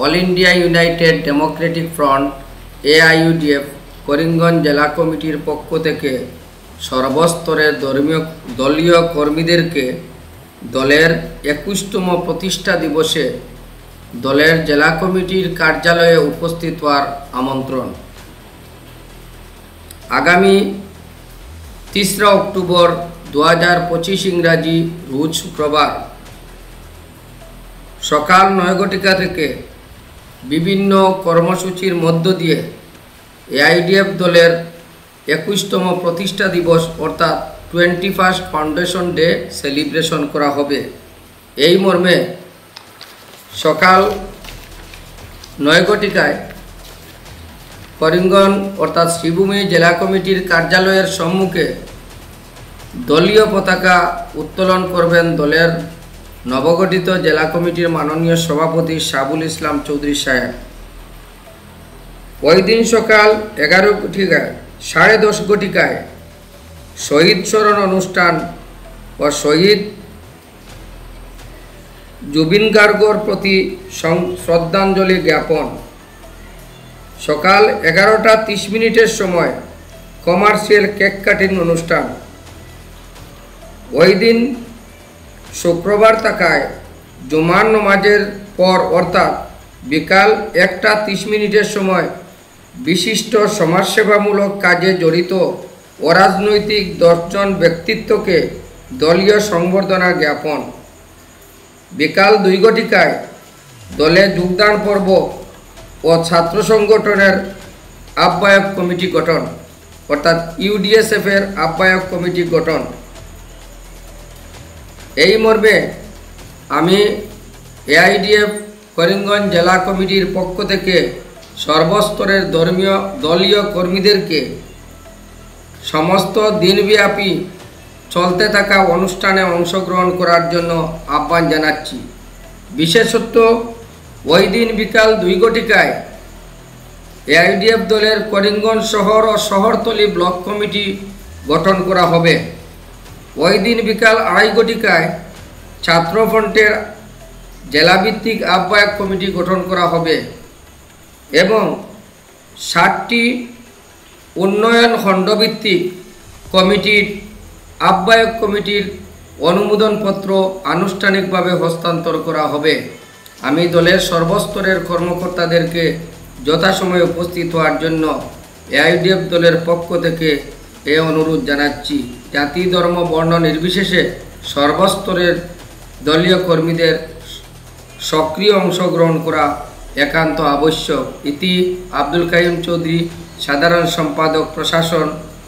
All India United Democratic front AIUDF Karimganj জেলা কমিটির পক্ষ থেকে সর্বস্তরের দলীয় কর্মীদেরকে দলের 21তম প্রতিষ্ঠা দিবসে দলের জেলা কমিটির কার্যালয়ে উপস্থিত হওয়ার আমন্ত্রণ। আগামী 3 অক্টোবর 2025 ইংরাজি রোজ শুক্রবার সকাল 9 ঘটিকা থেকে বিভিন্ন কর্মসূচির মধ্য দিয়ে AIUDF দলের 21তম প্রতিষ্ঠা দিবস অর্থাৎ 21st ফাউন্ডেশন ডে সেলিব্রেশন করা হবে। এই মর্মে সকাল 9 ঘটিকায় করিমগঞ্জ অর্থাৎ শ্রীভূমি জেলা কমিটির কার্যালয়ের সম্মুখে দলীয় পতাকা উত্তোলন করবেন দলের নবগঠিত জেলা কমিটির মাননীয় সভাপতি সাবুল ইসলাম চৌধুরী সাহেব। ওই দিন সকাল 11 ঘটিকায় 10:30 ঘটিকায় শহীদ স্মরণ অনুষ্ঠান ও শহীদ জুবিন গার্গর প্রতি শ্রদ্ধাঞ্জলি জ্ঞাপন। সকাল 11:30 সময় কমার্শিয়াল কেক কাটিং অনুষ্ঠান। ওই দিন শুক্রবার থাকায় জুমার নামাজের পর অর্থাৎ বিকাল 1:30 সময় বিশিষ্ট সমাজসেবামূলক কাজে জড়িত অরাজনৈতিক 10 জন ব্যক্তিত্বকে দলীয় সংবর্ধনা জ্ঞাপন। বিকাল 2 ঘটিকায় দলে যোগদান পর্ব ও ছাত্র সংগঠনের আহ্বায়ক কমিটি গঠন অর্থাৎ UDSF এর আহ্বায়ক কমিটি গঠন। এই মর্মে আমি AIUDF করিমগঞ্জ জেলা কমিটির পক্ষ থেকে সর্বস্তরের দলীয় কর্মীদেরকে সমস্ত দিনব্যাপী চলতে থাকা অনুষ্ঠানে অংশগ্রহণ করার জন্য আহ্বান জানাচ্ছি। বিশেষত ওই দিন বিকাল 2 ঘটিকায় AIUDF দলের করিমগঞ্জ শহর ও শহরতলি ব্লক কমিটি গঠন করা হবে। ওই দিন বিকাল 2:30 ঘটিকায় ছাত্রফ্রন্টের জেলাভিত্তিক আহ্বায়ক কমিটি গঠন করা হবে এবং 7টি উন্নয়ন খণ্ডভিত্তিক কমিটির আহ্বায়ক কমিটির অনুমোদনপত্র আনুষ্ঠানিকভাবে হস্তান্তর করা হবে। আমি দলের সর্বস্তরের কর্মকর্তাদেরকে যথাসময়ে উপস্থিত হওয়ার জন্য AIUDF দলের পক্ষ থেকে এই অনুরোধ জানাচ্ছি। জাতি ধর্ম বর্ণ নির্বিশেষে সর্বস্তরের দলীয় কর্মীদের সক্রিয় অংশগ্রহণ করা একান্ত আবশ্যক। ইতি আব্দুল কাইম চৌধুরী, সাধারণ সম্পাদক প্রশাসন,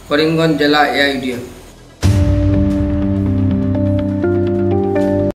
করিমগঞ্জ জেলা AIUDF।